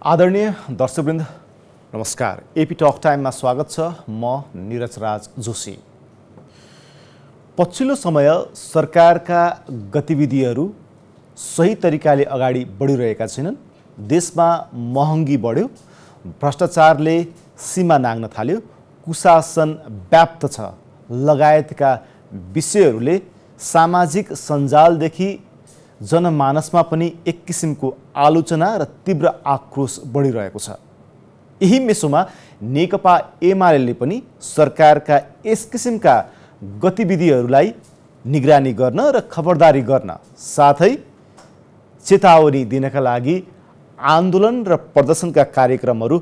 आदरणीय दर्शकवृन्द नमस्कार। AP talk टाइममा स्वागत छ। म निरज राज जोशी। पछिल्लो समय सरकारका गतिविधिहरू सही तरिकाले अगाडि बढिरहेका छैनन्। देशमा महँगी बढ्यो, भ्रष्टाचारले सीमा नाग्न थाल्यो, कुशासन व्याप्त छ लगायतका विषयहरूले सामाजिक सञ्जालदेखि जनमानसमा पनि एक किसिमको आलोचना र तीव्र आक्रोश बढिरहेको छ। यही मेसोमा नेकपा एमाले पनि सरकारका यस किसिमका गतिविधिहरूलाई निगरानी गर्न र खबरदारी गर्न साथै चेतावनी दिनका लागि आन्दोलन र प्रदर्शनका कार्यक्रमहरू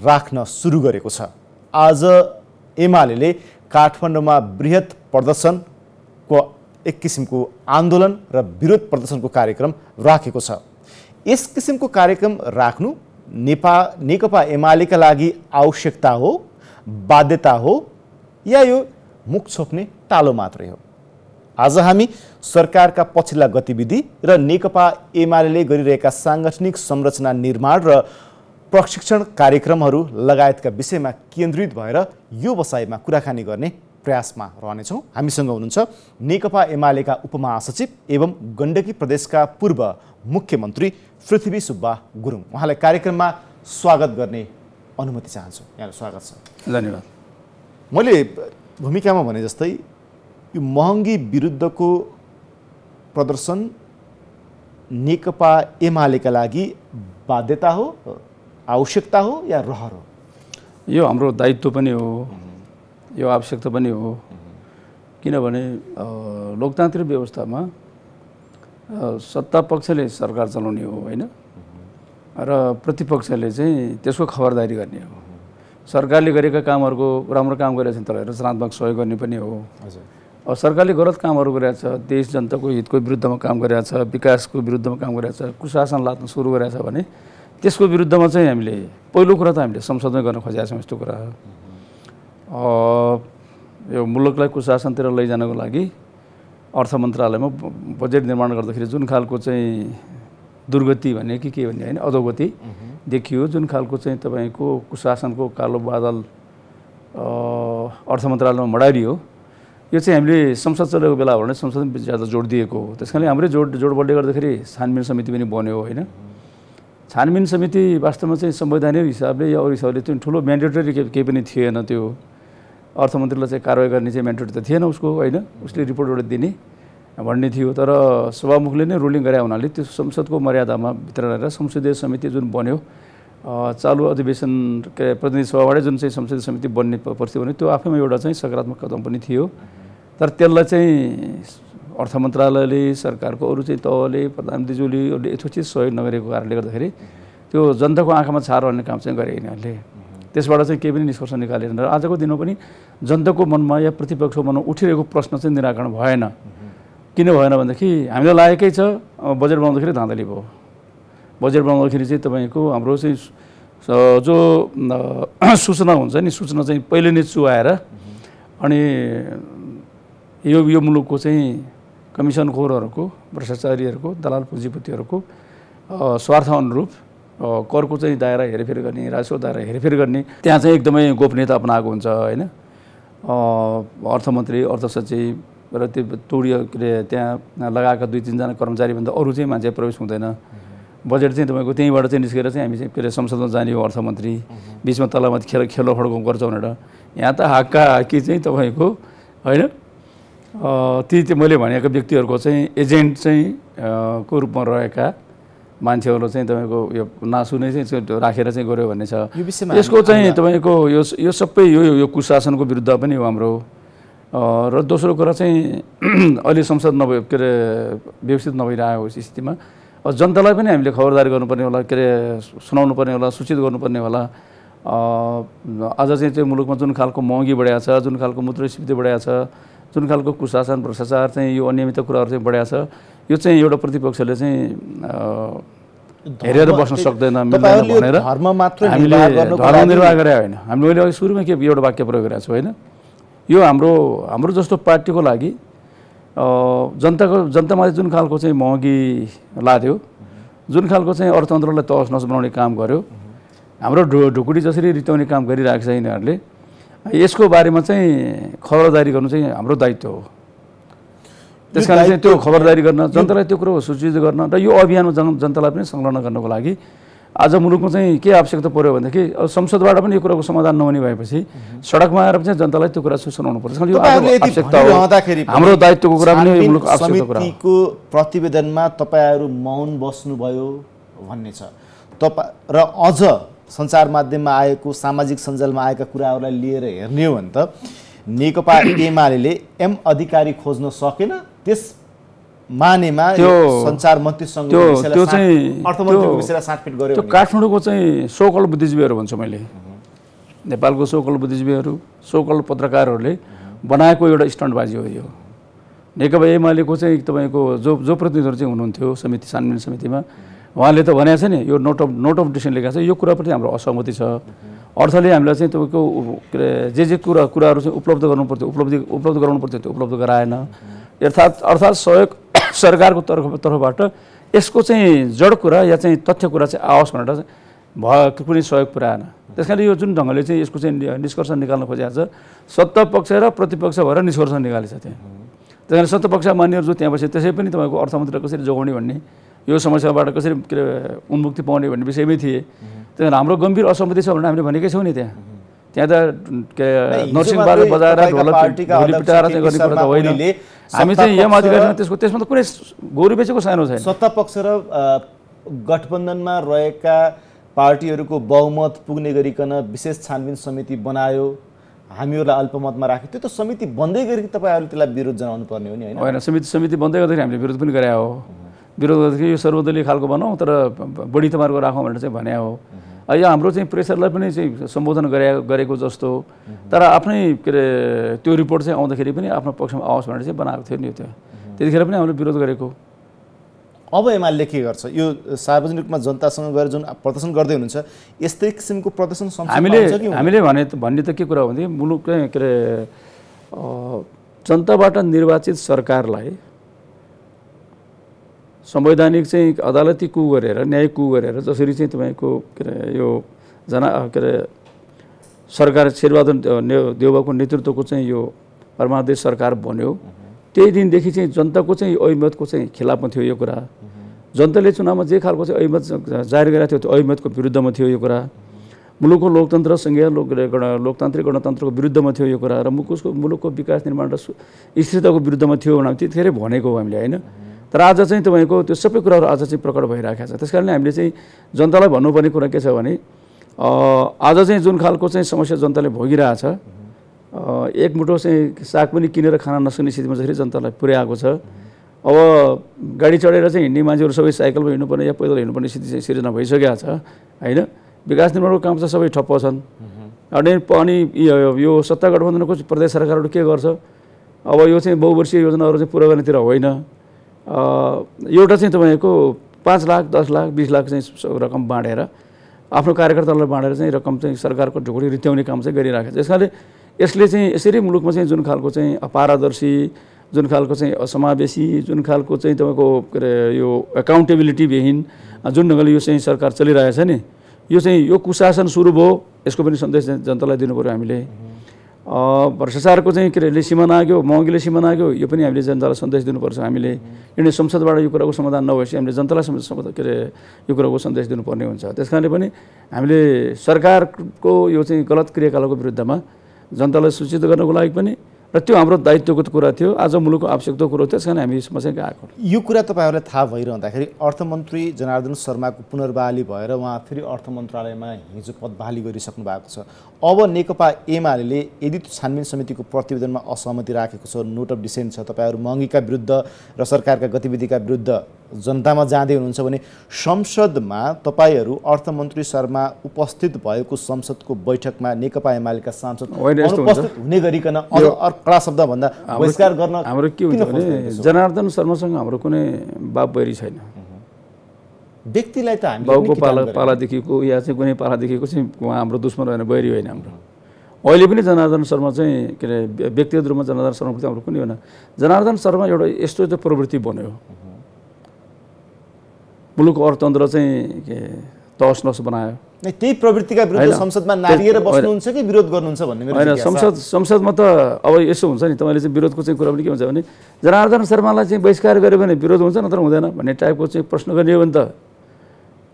राख्न सुरु गरेको छ। आज एमाले काठमाडौँमा बृहत प्रदर्शनको एक किसिमको आन्दोलन र विरोध प्रदर्शनको कार्यक्रम राखेको छ। यस किसिमको कार्यक्रम राख्नु नेकपा एमालेका लागि आवश्यकता हो, बाध्यता हो, या यो मुख छोप्ने टालो मात्रै हो? आज हामी सरकारका पछिल्ला गतिविधि र नेकपा एमाले गरिरहेका साङ्गठनिक संरचना निर्माण र प्रशिक्षण कार्यक्रमहरू लगायतका विषयमा केन्द्रित भएर यो बसाइमा कुराकानी गर्ने प्रयासमा रहनेछौँ। हामीसँग हुनुहुन्छ नेकपा एमालेका उपमहासचिव एवं गण्डकी प्रदेशका पूर्व मुख्यमन्त्री पृथ्वी सुब्बा गुरुङ। उहाँलाई कार्यक्रममा स्वागत गर्ने अनुमति चाहन्छु। यहाँलाई स्वागत छ। धन्यवाद। मैले भूमिकामा भने जस्तै यो महँगी विरुद्धको प्रदर्शन नेकपा एमालेका लागि बाध्यता हो, आवश्यकता हो, या रहर हो? यो हाम्रो दायित्व पनि हो, यो आवश्यकता पनि हो। किनभने लोकतान्त्रिक व्यवस्थामा सत्ता पक्षले सरकार चलाउने हो हैन, र प्रतिपक्षले चाहिँ त्यसको खबरदारी गर्ने हो। सरकारले गरेका कामहरूको राम्रो काम गरेछ भने त्यसलाई रचनात्मक सहयोग गर्ने पनि हो। अब सरकारले गलत कामहरू गरेछ, देश जनताको हितको विरुद्धमा काम गरेछ, विकासको विरुद्धमा काम गरेछ, कुशासन लाद्न सुरु गरेछ भने त्यसको विरुद्धमा चाहिँ हामीले पहिलो कुरा त हामीले संसदमै गर्न खोजेका छौँ। यस्तो कुरा यो मुलुकलाई कुशासनतिर लैजानको लागि अर्थ मन्त्रालयमा बजेट निर्माण गर्दाखेरि जुन खालको चाहिँ दुर्गति भन्ने के भन्ने होइन, अधोगति देखियो, जुन खालको चाहिँ तपाईँको कुशासनको कालो बादल अर्थ मन्त्रालयमा मडारियो, यो चाहिँ हामीले संसद चलेको बेला भने संसदमा ज्यादा जोड दिएको हो। त्यस कारणले हाम्रै जोड बढ्दै गर्दाखेरि छानबिन समिति पनि बन्यो होइन। छानबिन समिति वास्तवमा चाहिँ संवैधानिक हिसाबले या अरू हिसाबले चाहिँ ठुलो म्यान्डेटरी केही पनि थिएन। त्यो अर्थमन्त्रीलाई चाहिँ कारवाही गर्ने चाहिँ म्यान्डेट त थिएन उसको होइन, उसले रिपोर्ट एउटा दिने भन्ने थियो। तर सभामुखले नै रुलिङ गरे हुनाले त्यो संसदको मर्यादामा भित्र रहेर संसदीय समिति जुन बन्यो, चालु अधिवेशन प्रतिनिधि सभाबाटै जुन चाहिँ संसदीय समिति बन्ने पर्थ्यो भने त्यो आफैमा एउटा चाहिँ सकारात्मक कदम पनि थियो। तर त्यसलाई चाहिँ अर्थ मन्त्रालयले, सरकारको अरू चाहिँ तहले, प्रधानमन्त्रीज्यूले यथोचित सहयोग नगरेको कारणले गर्दाखेरि त्यो जनताको आँखामा छारो हाल्ने काम चाहिँ गरे यिनीहरूले। त्यसबाट चाहिँ केही पनि निष्कर्ष निकालेन। र आजको दिनमा पनि जनताको मनमा या प्रतिपक्षको मनमा उठिरहेको प्रश्न चाहिँ निराकरण भएन। किन भएन भनेदेखि हामीलाई लागेकै छ बजेट बनाउँदाखेरि धाँधली भयो। बजेट बनाउँदाखेरि चाहिँ तपाईँको हाम्रो चाहिँ जो सूचना हुन्छ नि, सूचना चाहिँ पहिले नै चुहाएर अनि यो मुलुकको चाहिँ कमिसनखोरहरूको, भ्रष्टाचारीहरूको, दलाल पुँजीपतिहरूको स्वार्थ अनुरूप करको चाहिँ दायरा हेरफेर गर्ने, राजस्व दायरा हेरफेर गर्ने, त्यहाँ चाहिँ एकदमै गोपनीयता अपनाएको हुन्छ होइन। अर्थमन्त्री, अर्थ सचिव र त्यो तोडियो के अरे त्यहाँ लगाएका 2-3 जना कर्मचारीभन्दा अरू चाहिँ मान्छे प्रवेश हुँदैन। बजेट चाहिँ तपाईँको त्यहीँबाट चाहिँ निस्केर चाहिँ हामी चाहिँ के अरे संसदमा जाने हो अर्थमन्त्री, बिचमा तलमाथि खेलो खड्को गर्छ भनेर। यहाँ त हाक्का हाकी चाहिँ तपाईँको होइन, ती मैले भनेको व्यक्तिहरूको चाहिँ एजेन्ट चाहिँ को रूपमा रहेका मान्छेहरू चाहिँ तपाईँको यो नासुनै चाहिँ राखेर चाहिँ गऱ्यो भन्ने छ। यसको चाहिँ तपाईँको यो सबै यो कुशासनको विरुद्ध पनि हो हाम्रो। र दोस्रो कुरा चाहिँ अहिले संसद के अरे व्यवस्थित नभइरहेको स्थितिमा जनतालाई पनि हामीले खबरदारी गर्नुपर्ने होला, के अरे सुनाउनु पर्ने होला, सूचित गर्नुपर्ने होला। आज चाहिँ मुलुकमा जुन खालको महँगी बढाएको छ, जुन खालको मुद्रास्फीति बढाएको छ, जुन खालको कुशासन भ्रष्टाचार चाहिँ यो अनियमित कुराहरू चाहिँ बढाएको छ, यो चाहिँ एउटा प्रतिपक्षले चाहिँ हेरेर बस्न सक्दैन भनेर हामीले धर्म निर्वाह गरे होइन। हामीले अहिले सुरुमा के एउटा वाक्य प्रयोग गरेको छु होइन, यो हाम्रो जस्तो पार्टीको लागि जनतामाथि जुन खालको चाहिँ महँगी लाद्यो, जुन खालको चाहिँ अर्थतन्त्रलाई तहस नहस बनाउने काम गर्यो, हाम्रो ढुकुटी जसरी रित्याउने काम गरिरहेको छ यिनीहरूले, यसको बारेमा चाहिँ खबरदारी गर्नु चाहिँ हाम्रो दायित्व हो। त्यस कारण चाहिँ त्यो खबरदारी गर्न, जनतालाई त्यो कुरो सूचित गर्न र यो अभियानमा जनतालाई पनि संलग्न गर्नको लागि आज मुलुकमा चाहिँ के आवश्यकता पर्यो भनेदेखि संसदबाट पनि यो कुराको समाधान नहुने भएपछि सडकमा आएर पनि जनतालाई त्यो कुरा सुनाउनु पर्छ। यो आवश्यकता हो, हाम्रो दायित्वको कुरा पनि यो मुलुक आवश्यकता कुरा हो। समितिको प्रतिवेदनमा तपाईहरु मौन बस्नुभयो भन्ने छ र अझ सञ्चार माध्यममा आएको, सामाजिक सञ्जालमा आएका कुराहरूलाई लिएर हेर्ने हो भने त नेकपा एमाले एम अधिकारी खोज्न सकेन, त्यस मानेमा त्यो सञ्चार मन्त्रीसँग त्यो चाहिँ अर्थमन्त्रीको विषयलाई साटपिट गर्यो। त्यो काठमाडौँको चाहिँ सोकल बुद्धिजीवीहरू भन्छु मैले, नेपालको सोकल बुद्धिजीवीहरू, सोकल पत्रकारहरूले बनाएको एउटा स्टन्टबाजी हो यो। नेकपा एमालेको चाहिँ तपाईँको जो प्रतिनिधिहरू चाहिँ हुनुहुन्थ्यो समिति, छानबिन समितिमा, उहाँले त भनेको छ नि, यो नोट अफ डिसिसन लेखेको छ, यो कुराप्रति हाम्रो असहमति छ। अर्थले हामीलाई चाहिँ तपाईँको के अरे जे कुराहरू चाहिँ उपलब्ध गर्नु पर्थ्यो, उपलब्ध गराउनु पर्थ्यो, त्यो उपलब्ध गराएन। अर्थात् सहयोग सरकारको तर्फबाट यसको चाहिँ जड कुरा या चाहिँ तथ्य कुरा चाहिँ आओस् भनेर कुनै सहयोग पुऱ्याएन। त्यस कारण यो जुन ढङ्गले चाहिँ यसको चाहिँ निष्कर्ष निकाल्न खोजिएको छ, सत्ता पक्ष र प्रतिपक्ष भएर निष्कर्ष निकालेको छ त्यहाँ। त्यस कारण सत्ता पक्ष मान्यहरू जो त्यहाँ बसे त्यसै पनि तपाईँको अर्थमन्त्रीलाई कसरी जोगाउने भन्ने, यो समस्याबाट कसरी के अरे उन्मुक्ति पाउने भन्ने विषयमै थिए। त्यस कारण हाम्रो गम्भीर असहमति छ भनेर हामीले भनेकै छौँ नि त्यहाँ त के नरसिंहबहादुर बजाएर ढोलक पिटाएर चाहिँ गर्ने कुरा त होइन। हामी चाहिँ एम अधिकारी त्यसमा त कुनै गोरु बेचेको सानो छैन। सत्ता पक्ष र गठबन्धनमा रहेका पार्टीहरूको बहुमत पुग्ने गरिकन विशेष छानबिन समिति बनायो, हामीहरूलाई अल्पमतमा राख्यो, त्यो त समिति बन्दै गरी तपाईँहरूले त्यसलाई विरोध जनाउनु पर्ने हो नि होइन? होइन, समिति बन्दै गर्दाखेरि हामीले विरोध पनि गरे हो। विरोध गर्दाखेरि यो सर्वदलीय खालको बनाऊ तर बढी तपाईँहरूको राखौँ भनेर चाहिँ भने हो। यो हाम्रो चाहिँ प्रेसरलाई पनि चाहिँ सम्बोधन गरेको जस्तो, तर आफ्नै के अरे त्यो रिपोर्ट चाहिँ आउँदाखेरि पनि आफ्नो पक्षमा आओस् भनेर चाहिँ बनाएको थियो नि त्यो। त्यतिखेर पनि हामीले विरोध गरेको। अब एमाले के गर्छ? यो सार्वजनिक रूपमा जनतासँग गएर जुन प्रदर्शन गर्दै हुनुहुन्छ, यस्तै किसिमको प्रदर्शन हामीले भन्ने त के कुरा हो भने मुलुक के अरे जनताबाट निर्वाचित सरकारलाई संवैधानिक चाहिँ अदालती कु गरेर, न्यायिक कु गरेर जसरी चाहिँ तपाईँको के अरे यो के अरे सरकार शेरबहादुर देउवाको नेतृत्वको चाहिँ यो परमादेश सरकार बन्यो, त्यही दिनदेखि चाहिँ जनताको चाहिँ अहिमतको चाहिँ खिलाफमा थियो यो कुरा। जनताले चुनावमा जे खालको चाहिँ अहिमत जाहेर गरेको थियो त्यो अहिमतको विरुद्धमा थियो यो कुरा। मुलुकको लोकतन्त्र, सङ्घीय लोकतान्त्रिक गणतन्त्रको विरुद्धमा थियो यो कुरा र मुलुकको विकास निर्माण र स्थिरताको विरुद्धमा थियो भने त्यतिखेरै भनेको हो हामीले होइन। तर आज चाहिँ तपाईँको त्यो सबै कुराहरू आज चाहिँ प्रकट भइरहेको छ। त्यस कारणले हामीले चाहिँ जनतालाई भन्नुपर्ने कुरा के छ भने आज चाहिँ जुन खालको चाहिँ समस्या जनताले भोगिरहेछ, एक मुठो चाहिँ साग पनि किनेर खान नसक्ने स्थितिमा जसरी जनतालाई पुर्याएको छ। अब गाडी चढेर चाहिँ हिँड्ने मान्छेहरू सबै साइकलमा हिँड्नुपर्ने या पैदल हिँड्नुपर्ने स्थिति चाहिँ सिर्जना भइसकेको छ होइन। विकास निर्माणको काम चाहिँ सबै ठप्प छन्। अनि यो सत्ता गठबन्धनको प्रदेश सरकारहरू के गर्छ? अब यो चाहिँ बहुवर्षीय योजनाहरू चाहिँ पुरा गर्नेतिर होइन, एउटा चाहिँ तपाईँको 5 लाख 10 लाख 20 लाख चाहिँ रकम बाँडेर आफ्नो कार्यकर्तालाई बाँडेर चाहिँ रकम चाहिँ सरकारको ढुकुटी रित्याउने काम चाहिँ गरिरहेको छ। यसकारणले यसले चाहिँ यसरी मुलुकमा चाहिँ जुन खालको चाहिँ अपारदर्शी, जुन खालको चाहिँ असमावेशी, जुन खालको चाहिँ तपाईँको के अरे यो एकाउन्टेबिलिटी विहीन जुन ढङ्गले यो चाहिँ सरकार चलिरहेछ नि, यो चाहिँ यो कुशासन सुरु भयो, यसको पनि सन्देश जनतालाई दिनु पऱ्यो हामीले। भ्रष्टाचारको चाहिँ के अरे सीमा नाग्यो, महँगीले सीमा नाग्यो, यो पनि हामीले जनतालाई सन्देश दिनुपर्छ हामीले। किनभने संसदबाट यो कुराको समाधान नभएपछि हामीले जनतालाई के अरे यो कुराको सन्देश दिनुपर्ने हुन्छ। त्यस कारणले पनि हामीले सरकारको यो चाहिँ गलत क्रियाकलापको विरुद्धमा जनतालाई सूचित गर्नको लागि पनि र त्यो हाम्रो दायित्वको कुरा थियो, आज मुलुकको आवश्यकताको कुरो, त्यस कारण हामी यसमा चाहिँ गएको। यो कुरा तपाईँहरूलाई थाहा भइरहँदाखेरि अर्थमन्त्री जनार्दन शर्माको पुनर्बहाली भएर उहाँ फेरि अर्थ मन्त्रालयमा हिजो पद बहाली गरिसक्नु भएको छ। अब नेकपा एमाले यदि छानबिन समितिको प्रतिवेदनमा असहमति राखेको छ, नोट अफ डिसेन्ट छ, तपाईँहरू महँगीका विरुद्ध र सरकारका गतिविधिका विरुद्ध जनतामा जाँदै हुनुहुन्छ भने संसदमा तपाईँहरू अर्थमन्त्री शर्मा उपस्थित भएको संसदको बैठकमा नेकपा एमालेका सांसद अनुपस्थित हुने गरिकन कडा शब्द भन्दा बहिष्कार गर्न हाम्रो के हुन्छ भने जनार्दन शर्मासँग हाम्रो कुनै बाप बैरी छैन। व्यक्तिलाई त हामी बाउको पालादेखिको या चाहिँ कुनै पालादेखिको चाहिँ उहाँ हाम्रो दुश्मन होइन, बैरी होइन हाम्रो। अहिले पनि जनार्दन शर्मा चाहिँ के अरे व्यक्तिगत रूपमा जनार्दन शर्माप्रति हाम्रो कुनै होइन। जनार्दन शर्मा एउटा यस्तो चाहिँ प्रवृत्ति बन्यो, मुलुकको अर्थतन्त्र चाहिँ के तहस नहस बनायो, त्यही प्रवृत्तिका विरुद्ध संसदमा नारिएर बस्नुहुन्छ कि विरोध गर्नुहुन्छ भन्ने मेरो होइन। संसदमा त अब यसो हुन्छ नि, तपाईँले चाहिँ विरोधको चाहिँ कुरा पनि के हुन्छ भने जनार्दन शर्मालाई चाहिँ बहिष्कार गर्यो भने विरोध हुन्छ नत्र हुँदैन भन्ने टाइपको चाहिँ प्रश्न गर्ने हो भने त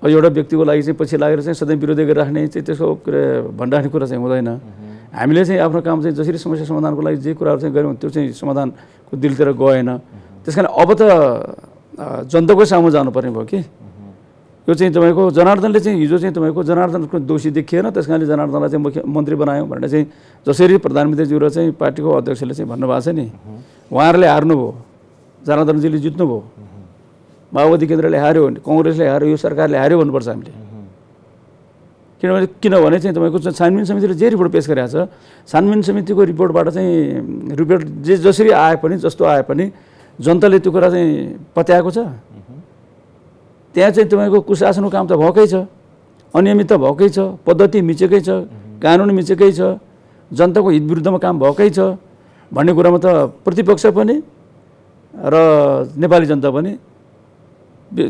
अब एउटा व्यक्तिको लागि चाहिँ पछि लागेर चाहिँ सधैँ विरोधी गरिराख्ने चाहिँ त्यसको भनिराख्ने कुरा चाहिँ हुँदैन। हामीले चाहिँ आफ्नो काम चाहिँ जसरी समस्या समाधानको लागि जे कुराहरू चाहिँ गऱ्यौँ त्यो चाहिँ समाधानको दिलतिर गएन। त्यस कारण अब त जनताकै सामु जानुपर्ने भयो कि यो चाहिँ तपाईँको जनार्दनले चाहिँ हिजो चाहिँ तपाईँको जनार्दनको दोषी देखिएन, त्यस कारणले जनार्दनलाई चाहिँ मुख्यमन्त्री बनायौँ भनेर चाहिँ जसरी प्रधानमन्त्रीज्यू र चाहिँ पार्टीको अध्यक्षले चाहिँ भन्नुभएको छ नि, उहाँहरूले हार्नुभयो, जनार्दनजीले जित्नुभयो, माओवादी केन्द्रले हार्यो, कङ्ग्रेसले हार्यो, यो सरकारले हार्यो भन्नुपर्छ हामीले। किनभने चाहिँ तपाईँको छानबिन समितिले जे रिपोर्ट पेस गरेको छ, छानबिन समितिको रिपोर्टबाट चाहिँ रिपोर्ट जसरी आए पनि जस्तो आए पनि जनताले त्यो कुरा चाहिँ पत्याएको छ। त्यहाँ चाहिँ तपाईँको कुशासनको काम त भएकै छ, अनियमित त भएकै छ, पद्धति मिचेकै छ, कानुन मिचेकै छ, जनताको हित विरुद्धमा काम भएकै छ भन्ने कुरामा त प्रतिपक्ष पनि र नेपाली जनता पनि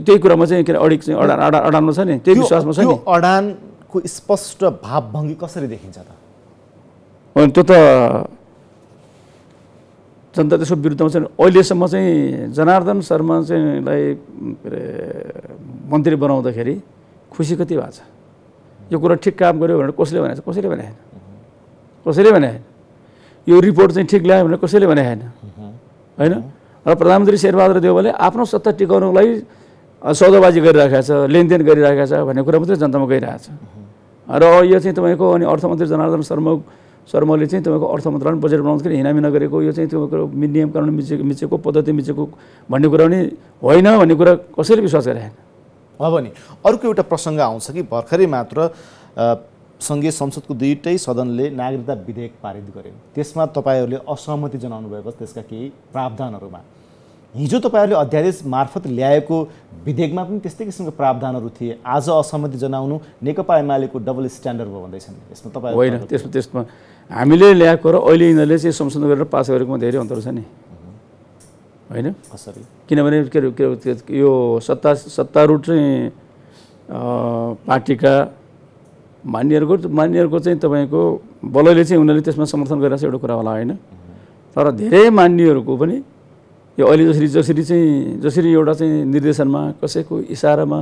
त्यही कुरामा चाहिँ के अरे अडानमा छ नि, त्यही विश्वासमा छ नि। अडानको स्पष्ट भावभङ्गी कसरी देखिन्छ त? त्यो त जनता त्यसको विरुद्धमा चाहिँ अहिलेसम्म चाहिँ जनार्दन शर्मा चाहिँलाई मन्त्री बनाउँदाखेरि खुसी कति भएको छ? यो कुरा ठिक काम गर्यो भनेर कसैले भनेको छ? कसैले भने होइन, कसैले भने होइन। यो रिपोर्ट चाहिँ ठिक ल्यायो भनेर कसैले भने होइन, होइन। र प्रधानमन्त्री शेरबहादुर देउवाले आफ्नो सत्ता टिकाउनको लागि सौदाबाजी गरिराखेको छ, लेनदेन गरिराखेको छ भन्ने कुरा मात्रै जनतामा गइरहेको छ। र यो चाहिँ तपाईँको अनि अर्थमन्त्री जनार्दन शर्माले चाहिँ तपाईँको अर्थ मन्त्रालय बजेट बनाउँदाखेरि हिनामिना गरेको यो चाहिँ तपाईँको नियम कानुन मिचेको पद्धति मिचेको भन्ने कुरा पनि होइन भन्ने कुरा कसैले विश्वास गरे होइन। अब नि अर्को एउटा प्रसङ्ग आउँछ कि भर्खरै मात्र सङ्घीय संसदको दुईटै सदनले नागरिकता विधेयक पारित गर्यो। त्यसमा तपाईँहरूले असहमति जनाउनु भएको त्यसका केही प्रावधानहरूमा। हिजो तपाईँहरूले अध्यादेश मार्फत ल्याएको विधेयकमा पनि त्यस्तै किसिमको प्रावधानहरू थिए। आज असहमति जनाउनु नेकपा एमालेको डबल स्ट्यान्डर्ड भयो भन्दैछन्। यसमा तपाईँ होइन, त्यसमा हामीले ल्याएको र अहिले यिनीहरूले चाहिँ संशोधन गरेर पास गरेकोमा धेरै अन्तर छ नि, होइन? कसरी? किनभने यो सत्तारूढ चाहिँ पार्टीका मान्यहरूको चाहिँ तपाईँको बलैले चाहिँ उनीहरूले त्यसमा समर्थन गरेर एउटा कुरा होला, होइन? तर धेरै मान्यहरूको पनि यो अहिले जसरी एउटा चाहिँ निर्देशनमा कसैको इसारामा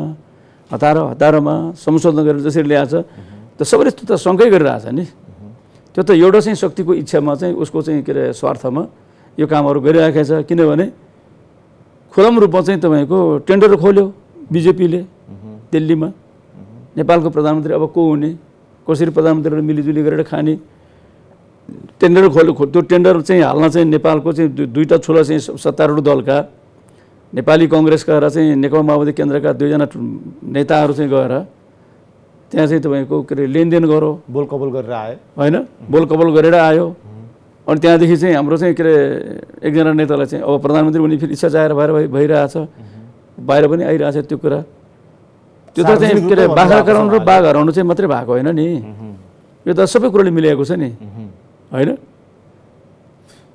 हतारमा संशोधन गरेर जसरी ल्याएको छ त्यो सबैले त्यो त सँगै गरिरहेछ नि। त्यो त एउटा चाहिँ शक्तिको इच्छामा चाहिँ उसको चाहिँ के अरे स्वार्थमा यो कामहरू गरिरहेको छ। किनभने खुलम रूपमा चाहिँ तपाईँको टेन्डर खोल्यो बिजेपीले दिल्लीमा, नेपालको प्रधानमन्त्री अब को हुने, कसरी प्रधानमन्त्रीहरू मिलिजुली गरेर खाने, टेन्डर खोल्यो। त्यो टेन्डर चाहिँ हाल्न चाहिँ नेपालको चाहिँ दुईवटा ठुला चाहिँ सत्तारूढ दलका नेपाली कङ्ग्रेसका र चाहिँ नेकपा माओवादी केन्द्रका दुईजना नेताहरू चाहिँ गएर त्यहाँ चाहिँ तपाईँको के अरे लेनदेन गरो, बोलकबोल गरेर आयो, होइन? बोलकबोल गरेर आयो। अनि त्यहाँदेखि चाहिँ हाम्रो चाहिँ के अरे एकजना नेतालाई चाहिँ अब प्रधानमन्त्री हुने फेरि इच्छा चाहेर भइरहेछ, बाहिर पनि आइरहेछ त्यो कुरा। त्यो त चाहिँ के अरे बाख्रा कराउनु र बाघ हराउनु चाहिँ मात्रै भएको होइन नि, यो त सबै कुरोले मिलेको छ नि, होइन?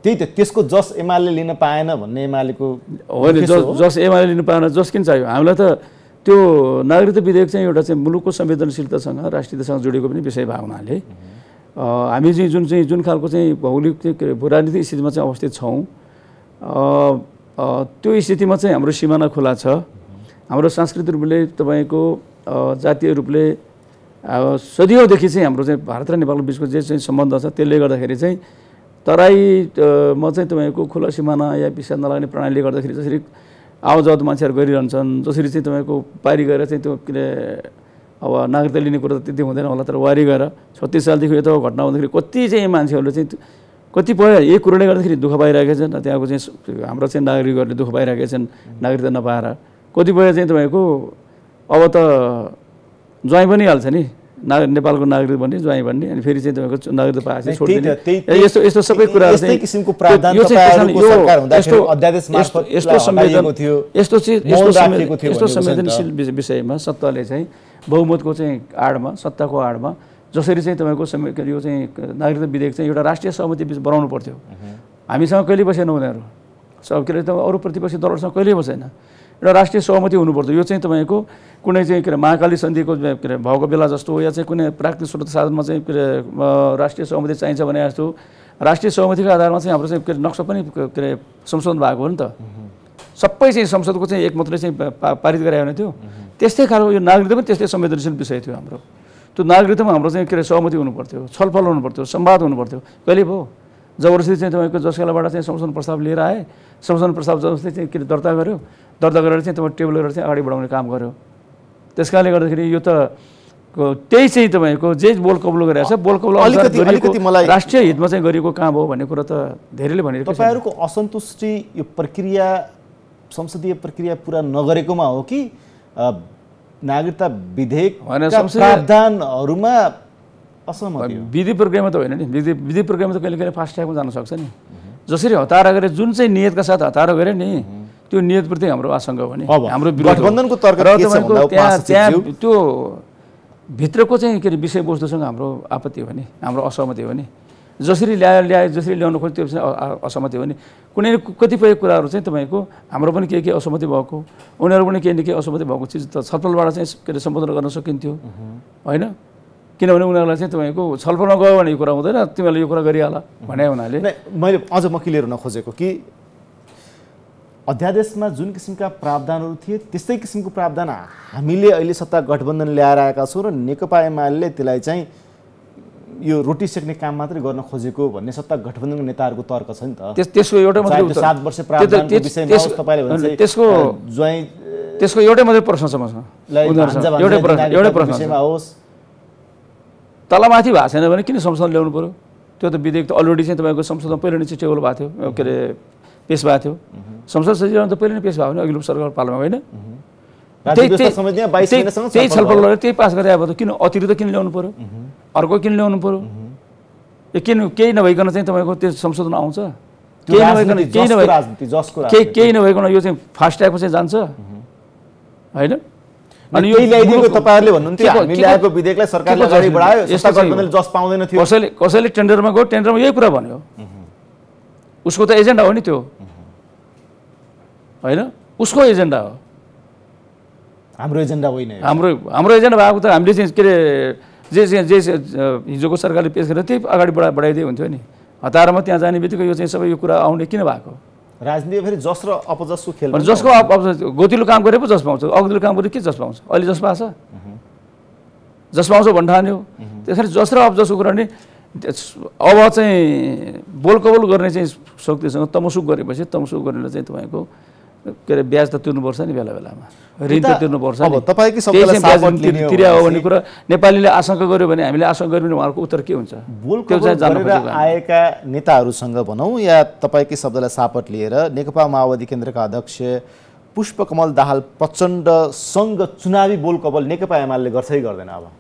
त्यही त त्यसको जस एमाले लिन पाएन भन्ने एमालेको होइन। जस एमाले लिन पाएन, जस किन चाहियो हामीलाई? त त्यो नागरिकता विधेयक चाहिँ एउटा चाहिँ मुलुकको संवेदनशीलतासँग राष्ट्रियतासँग जोडिएको पनि विषय भएको हुनाले हामी चाहिँ जुन खालको चाहिँ भौगोलिक राजनीतिक स्थितिमा चाहिँ अवस्थित छौँ, त्यो स्थितिमा चाहिँ हाम्रो सिमाना खुला छ। हाम्रो सांस्कृतिक रूपले तपाईँको जातीय रूपले सदियौँदेखि चाहिँ हाम्रो चाहिँ भारत र नेपालको बिचको जे चाहिँ सम्बन्ध छ त्यसले गर्दाखेरि चाहिँ तराईमा चाहिँ तपाईँको खुला सिमाना या विसा नलाग्ने प्रणालीले गर्दाखेरि जसरी आवजावत मान्छेहरू गरिरहन्छन्, जसरी चाहिँ तपाईँको पारी गएर चाहिँ त्यो के अरे अब नागरिकता लिने कुरा त त्यति हुँदैन होला, तर वारी गएर 36 सालदेखि यता घटना हुँदाखेरि कति चाहिँ मान्छेहरूले चाहिँ कतिपय यही कुरोले गर्दाखेरि दुःख पाइरहेका छन्। त्यहाँको चाहिँ हाम्रो चाहिँ नागरिकहरूले दुःख पाइरहेका छन् नागरिकता नपाएर। कतिपय चाहिँ तपाईँको अब त ज्वाइँ पनि हाल्छ नि, नेपालको नागरिक भन्ने ज्वाइँ भन्ने, अनि फेरि चाहिँ तपाईँको नागरिकता पाएपछि छोडिदिने, यस्तो सबै कुराहरू चाहिँ यस्तो संवेदनशील विषयमा सत्ताले चाहिँ बहुमतको चाहिँ आडमा, सत्ताको आडमा जसरी चाहिँ तपाईँको यो चाहिँ नागरिकता विधेयक चाहिँ एउटा राष्ट्रिय सहमति बिच बनाउनु पर्थ्यो। हामीसँग कहिले बसेन उनीहरू, सब के अरे अरू प्रतिपक्षी दलहरूसँग कहिल्यै बसेन। एउटा राष्ट्रिय सहमति हुनुपर्छ। यो चाहिँ तपाईँको कुनै चाहिँ के अरे महाकाली सन्धिको के अरे भएको बेला जस्तो या चाहिँ कुनै प्राकृतिक स्रोत साधनमा चाहिँ के अरे राष्ट्रिय सहमति चाहिन्छ भने जस्तो राष्ट्रिय सहमतिको आधारमा चाहिँ हाम्रो चाहिँ के अरे नक्सा पनि के अरे संशोधन भएको हो नि त। सबै चाहिँ संसदको चाहिँ एक मात्रै चाहिँ पारित गरायो भने थियो। त्यस्तै खालको यो नागरिकता पनि त्यस्तै संवेदनशील विषय थियो हाम्रो। त्यो नागरिकतामा हाम्रो चाहिँ के अरे सहमति हुनुपर्थ्यो, छलफल हुनुपर्थ्यो, संवाद हुनुपर्थ्यो। कहिले भयो जबरजस्ती चाहिँ तपाईँको जसकाबाट चाहिँ संशोधन प्रस्ताव लिएर आए, संशोधन प्रस्ताव जसले चाहिँ के अरे दर्ता गर्यो, दर्ता गरेर चाहिँ तपाईँ टेबल गरेर चाहिँ अगाडि बढाउने काम गर्यो। त्यस कारणले गर्दाखेरि यो त त्यही चाहिँ तपाईँको जे बोल कबुल गरेको छ बोल कबुल राष्ट्रिय हितमा चाहिँ गरिएको काम हो भन्ने कुरा त धेरैले भनेको। तपाईँहरूको असन्तुष्टि यो प्रक्रिया संसदीय प्रक्रिया पुरा नगरेकोमा हो कि नागरिकता विधेयक प्रावधानहरूमा असहमति हो? विधि प्रक्रियामा त होइन नि, विधि प्रक्रियामा त कहिले कहिले फास्ट ट्र्याकमा जान सक्छ नि। जसरी हतार गरे जुन चाहिँ नियतका साथ हतार गरे नि त्यो नियतप्रति हाम्रो आशंका हो नि, हाम्रो गठबन्धनको तर्क के छ भन्दा त्यहाँ त्यो भित्रको चाहिँ के अरे विषयवस्तुसँग हाम्रो आपत्ति हो नि, हाम्रो असहमति हो नि। जसरी ल्याए जसरी ल्याउनु खोज्यो त्यो चाहिँ असहमति हो नि। कुनै कतिपय कुराहरू चाहिँ तपाईँको हाम्रो पनि के असहमति भएको, उनीहरू पनि केही न केही असहमति भएको चिज त छलफलबाट चाहिँ के अरे सम्बोधन गर्न सकिन्थ्यो होइन। किनभने उनीहरूलाई चाहिँ तपाईँको छलफलमा गयो भने यो कुरा हुँदैन, तिमीहरूले यो कुरा गरिहाल भने हुनाले मैले अझ क्लियर हुन खोजेको कि अध्यादेशमा जुन किसिमका प्रावधानहरू थिए त्यस्तै किसिमको प्रावधान हामीले अहिले सत्ता गठबन्धन ल्याएर आएका छौँ र नेकपा एमाले त्यसलाई चाहिँ यो रोटी सेक्ने काम मात्रै गर्न खोजेको भन्ने सत्ता गठबन्धनको नेताहरूको तर्क छ नि त। त्यसको एउटा मात्रै 7 वर्ष प्रावधानको विषयमा होस् तपाईले भन्छ त्यसको एउटै मात्रै प्रश्न छ मसँग। एउटै प्रश्न विषयमा होस् तलमाथि भएको छैन भने किन संशोधन ल्याउनु पर्यो? त्यो त विधेयक त अलरेडी चाहिँ तपाईँको संशोधन पहिला नै चाहिँ टेबल भएको थियो, के अरे पेश भएको थियो। संसद सचिवालय त पहिला नै पेश भयो भने अघिल्लो सरकार पालामा होइन, त्यही छलफल गरेर त्यही पास गरे अब त किन अतिरिक्त किन ल्याउनु पर्यो? अर्को किन ल्याउनु पर्यो? यो किन केही नभइकन चाहिँ तपाईँको त्यो संशोधन आउँछ? केही नभइकन यो चाहिँ फास्ट ट्र्याकमा चाहिँ जान्छ होइन। अनि यो ल्याइदिएको तपाईहरुले भन्नुहुन्थ्यो हामी ल्याएको विधेयकलाई सरकारले अगाडि बढायो, सत्ता गठबन्धनले जस पाउँदैन थियो। कसैले टेन्डरमा गयो, टेन्डरमा यही कुरा भन्यो, उसको त एजेन्डा हो नि त्यो होइन, उसको एजेन्डा हो, हाम्रो एजेन्डा होइन। हाम्रो एजेन्डा भएको त हामीले चाहिँ के अरे जे हिजोको सरकारले पेश गरेर त्यही अगाडि बढाइदिए हुन्थ्यो नि। हतारमा त्यहाँ जाने बित्तिकै यो चाहिँ सबै यो कुरा आउने किन भएको? राजनीति फेरि जस र अपजसको खेल, जसको गोतिलो काम गरे पो जस पाउँछ, अघिल्लो काम गरे के जस पाउँछ? अहिले जस पाउँछ, जस पाउँछ भन्नु ठान्यो। त्यसरी जस र अपजसको कुरा नि अब चाहिँ बोलकबोल गर्ने चाहिँ शक्तिसँग तमसुक गरेपछि तमसुक गर्नेले चाहिँ तपाईँको के अरे ब्याज त तिर्नुपर्छ नि, बेला बेलामा ऋण त तिर्नुपर्छ नि। तपाईकै सबैलाई सापट लिने तिर्या हो भन्ने कुरा नेपालीले आशंका गर्यो भने हामीले आशंका गर्यो भने उहाँहरूको उत्तर के हुन्छ? त्यो चाहिँ गरेर आएका नेताहरूसँग भनौँ या तपाईँकै शब्दलाई सापट लिएर नेकपा माओवादी केन्द्रका अध्यक्ष पुष्पकमल दाहाल प्रचण्डसँग चुनावी बोलकबल नेकपा एमाले गर्छ कि गर्दैन? अब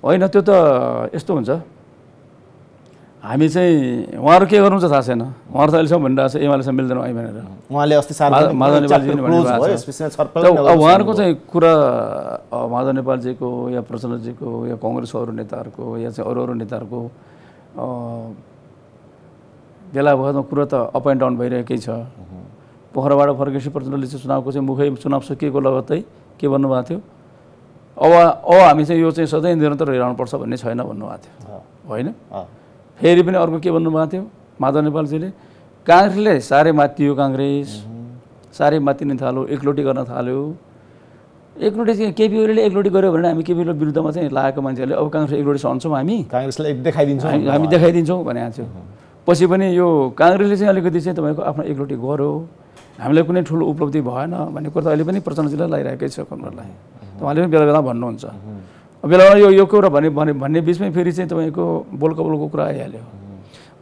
होइन, त्यो त यस्तो हुन्छ, हामी चाहिँ उहाँहरू के गर्नुहुन्छ थाहा छैन। उहाँहरू त अहिलेसम्म भनिरहेको छ एमालेसँग मिल्दैन है भनेर। उहाँले अस्ति माधव नेपालजीले उहाँहरूको चाहिँ कुरा माधव नेपालजीको या प्रचण्डजीको या कङ्ग्रेसको अरू नेताहरूको या चाहिँ अरू नेताहरूको बेला बखतमा कुरा त अप एन्ड डाउन भइरहेकै छ। पोखराबाट फर्केपछि प्रचण्डले चाहिँ चुनावको चाहिँ चुनाव सकिएको लगत्तै के भन्नुभएको थियो? अब हामी चाहिँ यो चाहिँ सधैँ निरन्तर रहनुपर्छ भन्ने छैन भन्नुभएको थियो होइन। फेरि पनि अर्को के भन्नुभएको थियो माधव नेपालजीले? काङ्ग्रेसले साह्रै मातियो, काङ्ग्रेस साह्रै मातिन थाल्यो, एकलोटी गर्न थाल्यो। एकलोटी चाहिँ केपी ओलीले एकलोटी गऱ्यो भने हामी केपी ओली विरुद्धमा चाहिँ लागेको मान्छेहरूले अब काङ्ग्रेस एकलोटी सहन्छौँ, हामी काङ्ग्रेसलाई देखाइदिन्छौँ, हामी देखाइदिन्छौँ भनेको थियो। पछि पनि यो काङ्ग्रेसले चाहिँ अलिकति चाहिँ तपाईँको आफ्नो एकलोटी गर्यो, हामीलाई कुनै ठुलो उपलब्धि भएन भन्ने कुरा त अहिले पनि प्रचण्डजीलाई लगाइरहेकै छ कमरलाई। उहाँले पनि बेला बेला भन्नुहुन्छ। बेला बेला यो कुरा भन्ने बिचमै फेरि चाहिँ तपाईँको बोलकबलको कुरा आइहाल्यो।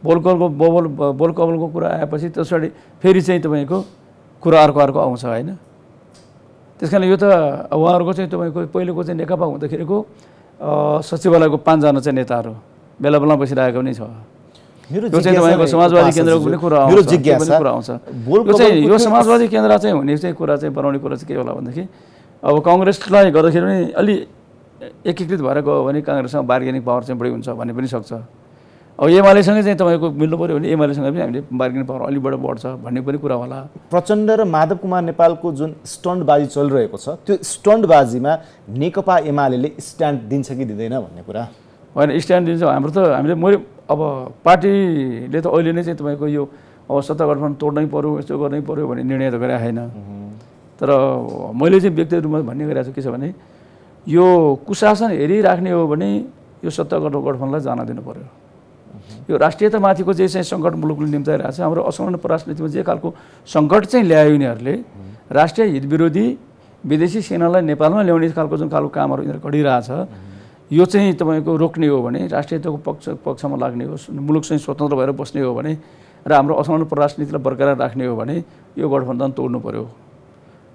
बोलकबलको कुरा आएपछि त्यसरी फेरि चाहिँ तपाईँको कुरा अर्को आउँछ होइन। त्यस कारण यो त उहाँहरूको चाहिँ तपाईँको पहिलेको चाहिँ नेकपा हुँदाखेरिको सचिवालयको 5 जना चाहिँ नेताहरू बेला बेला बसिरहेको पनि छ। यो चाहिँ तपाईँको समाजवादी केन्द्रको पनि कुरा आउँछ। यो समाजवादी केन्द्र चाहिँ हुने चाहिँ कुरा चाहिँ बनाउने कुरा चाहिँ के होला भनेदेखि अब काङ्ग्रेसलाई गर्दाखेरि पनि अलि एकीकृत भएर गयो भने काङ्ग्रेससँग बार्गेनिङ पावर चाहिँ बढी हुन्छ भन्ने पनि सक्छ। अब एमालेसँगै चाहिँ तपाईँको मिल्नु पऱ्यो भने एमालेसँग पनि हामीले बार्गेनिङ पावर अलिक बढ्छ भन्ने पनि कुरा होला। प्रचण्ड र माधव कुमार नेपालको जुन स्टन्टबाजी चलिरहेको छ त्यो स्टन्टबाजीमा नेकपा एमाले स्ट्यान्ड दिन्छ कि दिँदैन भन्ने कुरा होइन। स्ट्यान्ड दिन्छ हाम्रो त हामीले मैले अब पार्टीले त अहिले नै चाहिँ तपाईँको यो अब सत्ता गठबन्धन तोड्नै पऱ्यो यस्तो गर्नै पऱ्यो भन्ने निर्णय त गरेको छैन। तर मैले चाहिँ व्यक्तिगत रूपमा भन्ने गरेको छु के छ भने यो कुशासन हेरिराख्ने हो भने यो सत्ता गठबन्धनलाई जान दिनु पऱ्यो। यो राष्ट्रियतामाथिको जे चाहिँ सङ्कट मुलुकले निम्ताइरहेको छ हाम्रो असमान परराष्ट्र नीतिमा जे खालको सङ्कट चाहिँ ल्यायो यिनीहरूले राष्ट्रिय हित विरोधी विदेशी सेनालाई नेपालमा ल्याउने खालको जुन खालको कामहरू यिनीहरू गरिरहेछ यो चाहिँ तपाईँको रोक्ने हो भने राष्ट्रियताको पक्षमा लाग्ने हो मुलुक चाहिँ स्वतन्त्र भएर बस्ने हो भने र हाम्रो असमान परराष्ट्र नीतिलाई बरकरार राख्ने हो भने यो गठबन्धन तोड्नु पऱ्यो।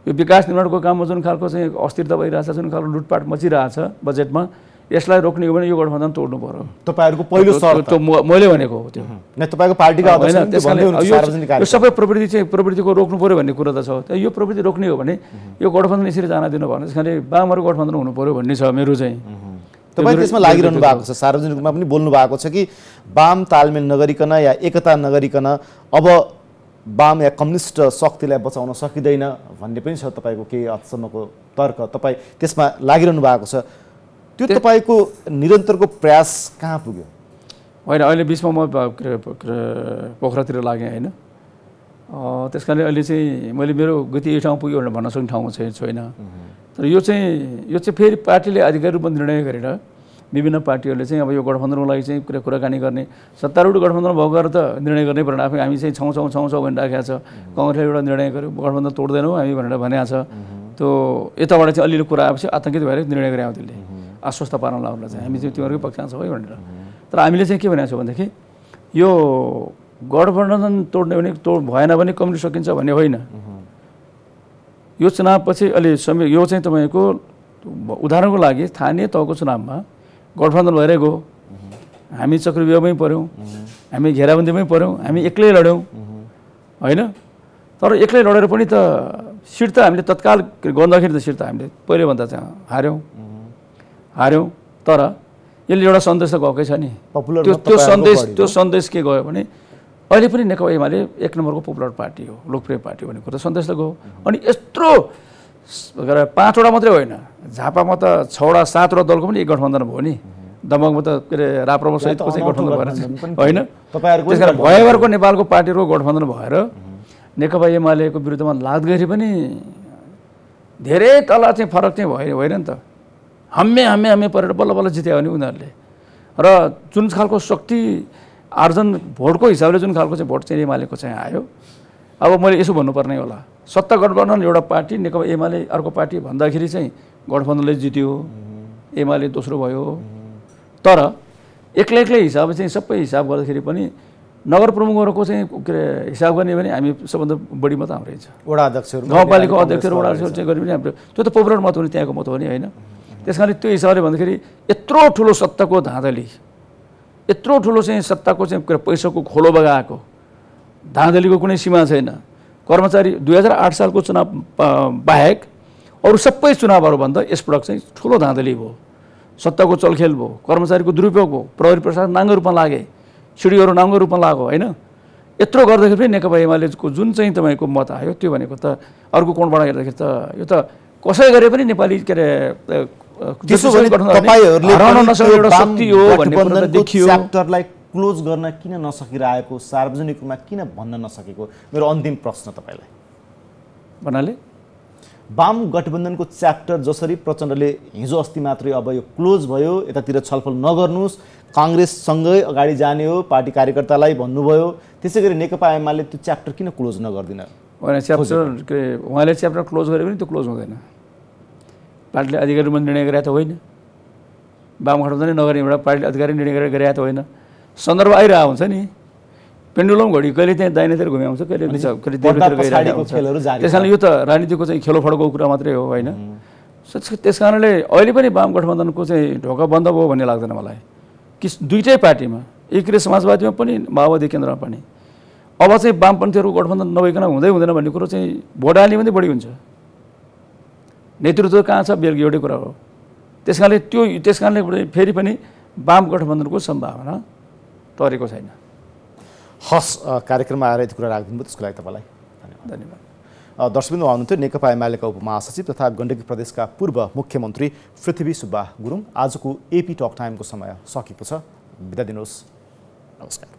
यो विकास निर्माणको काममा जुन खालको चाहिँ अस्थिरता भइरहेछ जुन खालको लुटपाट मचिरहेछ बजेटमा यसलाई रोक्ने हो भने यो गठबन्धन तोड्नु पर्यो। तपाईँहरूको पहिलो शर्त मैले भनेको हो त्यो तपाईँको पार्टीका यो सबै प्रवृत्तिको रोक्नु पऱ्यो भन्ने कुरा त छ। यो प्रवृत्ति रोक्ने हो भने यो गठबन्धन यसरी जान दिनु भएन। त्यसकारणले वामहरू गठबन्धन हुनु पऱ्यो भन्ने छ मेरो चाहिँ। तपाईँ त्यसमा लागिरहनु भएको छ सार्वजनिक रूपमा पनि बोल्नु भएको छ कि वाम तालमेल नगरिकन या एकता नगरिकन अब वाम या कम्युनिस्ट शक्तिलाई बचाउन सकिँदैन भन्ने पनि छ तपाईँको केही हदसम्मको तर्क। तपाईँ त्यसमा लागिरहनु भएको छ त्यो तपाईँको निरन्तरको प्रयास कहाँ पुग्यो? होइन अहिले बिचमा म पोखरातिर लागेँ होइन। त्यस कारणले अहिले चाहिँ मैले मेरो गति यही ठाउँ पुग्यो भनेर भन्न सक्ने ठाउँमा छैन। तर यो चाहिँ फेरि पार्टीले आधिकारिक रूपमा निर्णय गरेर विभिन्न पार्टीहरूले चाहिँ अब यो गठबन्धनको लागि चाहिँ कुराकानी गर्ने सत्तारूढ गठबन्धन भएको त निर्णय गर्नै पर्ने आफै हामी चाहिँ छौँ भनेर राखेको छ। कङ्ग्रेसले एउटा निर्णय गर्यो गठबन्धन तोड्दैनौँ हामी भनेर भनेको छ। त्यो यताबाट चाहिँ अलिअलि कुरा आएपछि आतङ्कित भएर निर्णय गरे त्यसले आश्वस्त पार्न लाउनलाई चाहिँ हामी चाहिँ तिमीहरूकै पक्षमा छौँ है भनेर। तर हामीले चाहिँ के भनेको छौँ भनेदेखि यो गठबन्धन तोड्ने भने भएन भने कम्युनिस्ट सकिन्छ भन्ने होइन। यो चुनावपछि अहिले यो चाहिँ तपाईँको उदाहरणको लागि स्थानीय तहको चुनावमा गठबन्धन भएरै गयो। हामी चक्रव्यूहमै पऱ्यौँ हामी घेराबन्दीमै पऱ्यौँ हामी एक्लै लड्यौँ होइन। तर एक्लै लडेर पनि त सिट त हामीले तत्काल गर्दाखेरि त सिट त हामीले पहिलेभन्दा चाहिँ हार्यौँ। तर यसले एउटा सन्देश त गएकै छ नि। त्यो सन्देश के गयो भने अहिले पनि नेकपा एमाले एक नम्बरको पपुलर पार्टी हो लोकप्रिय पार्टी भन्ने कुरा सन्देश त गयो। अनि यत्रो 5वटा मात्रै होइन झापामा त 6वटा 7वटा दलको पनि एक गठबन्धन भयो नि। दमकमा त के अरे राप्रपा सहितको चाहिँ गठबन्धन भएर होइन। त्यस कारण भयभरको नेपालको पार्टीहरूको गठबन्धन भएर नेकपा एमालेको विरुद्धमा लाग्दाखेरि पनि धेरै तल चाहिँ फरक चाहिँ होइन नि त। हामी परेर बल्ल बल्ल जित्यो भने उनीहरूले र जुन खालको शक्ति आर्जन भोटको हिसाबले जुन खालको चाहिँ भोट चाहिँ एमालेको चाहिँ आयो। अब मैले यसो भन्नुपर्ने होला सत्ता गठबन्धन एउटा पार्टी नेकपा एमाले अर्को पार्टी भन्दाखेरि चाहिँ गठबन्धनले जित्यो एमाले दोस्रो भयो। तर एक्लै हिसाब चाहिँ सबै हिसाब गर्दाखेरि पनि नगर प्रमुखहरूको चाहिँ के अरे हिसाब गर्ने भने हामी सबभन्दा बढी मत हाम्रै छ। वडा अध्यक्षहरू गाउँपालिका अध्यक्षहरू वडा अध्यक्षहरू चाहिँ गर्ने पनि हाम्रो त्यो त पपुलर मत हो नि त्यहाँको मत हो नि होइन। त्यस कारणले त्यो हिसाबले भन्दाखेरि यत्रो ठुलो सत्ताको धाँधली यत्रो ठुलो चाहिँ सत्ताको चाहिँ पैसाको खोलो बगाएको धाँधलीको कुनै सीमा छैन। कर्मचारी 2008 सालको चुनाव बाहेक अरू सबै चुनावहरूभन्दा यसपटक चाहिँ ठुलो धाँधली भयो। सत्ताको चलखेल भयो कर्मचारीको दुरुपयोग भयो प्रहरी प्रशासन नाङ्गो रूपमा लागे सिडीहरू नाङ्गो रूपमा लाग्यो होइन। यत्रो गर्दाखेरि पनि नेकपा एमालेको जुन चाहिँ तपाईँको मत आयो त्यो भनेको त अर्को कोणबाट हेर्दाखेरि त यो त कसै गरे पनि नेपाली के अरे च्याप्टरलाई क्लोज गर्न किन नसकिरहेको सार्वजनिक रूपमा किन भन्न नसकेको मेरो अन्तिम प्रश्न तपाईँलाई भन्नाले वाम गठबन्धनको च्याप्टर जसरी प्रचण्डले हिजो अस्ति मात्रै अब यो क्लोज भयो यतातिर छलफल नगर्नुहोस् काङ्ग्रेससँगै अगाडि जाने हो पार्टी कार्यकर्तालाई भन्नुभयो त्यसै गरी नेकपा एमाले त्यो च्याप्टर किन क्लोज नगर्दिन? उहाँले च्याप्टर क्लोज गरे पनि त्यो क्लोज हुँदैन। पार्टीले अधिकारी रूपमा निर्णय गरेका त होइन वाम गठबन्धन नगर्ने एउटा पार्टीले अधिकारी निर्णय गरेका त होइन। सन्दर्भ आइरहेको हुन्छ नि पेन्डुलम घडी कहिले त्यहाँ दाहिनेतिर घुमाउँछ कहिले गइरहेको हुन्छ। त्यस कारणले यो त राजनीतिको चाहिँ खेलोफाडोको कुरा मात्रै हो होइन। त्यस कारणले अहिले पनि वाम गठबन्धनको चाहिँ ढोका बन्द भयो भन्ने लाग्दैन मलाई कि दुईटै पार्टीमा एकीकृत समाजवादीमा पनि माओवादी केन्द्रमा पनि अब चाहिँ वामपन्थीहरूको गठबन्धन नभइकन हुँदैन भन्ने कुरो चाहिँ भोट हाल्ने पनि बढी हुन्छ। नेतृत्व कहाँ छ बेलुकी एउटै कुरा हो। त्यस कारणले फेरि पनि वाम गठबन्धनको सम्भावना तरेको छैन। हस्, कार्यक्रममा आएर यति कुरा राखिदिनु भयो, त्यसको लागि तपाईँलाई धन्यवाद। दर्शकबिन्दु आउनुहुन्थ्यो नेकपा एमालेका उपमहासचिव तथा गण्डकी प्रदेशका पूर्व मुख्यमन्त्री पृथ्वी सुब्बा गुरुङ। आजको एपी टक टाइमको समय सकिएको छ, बिदा दिनुहोस्, नमस्कार।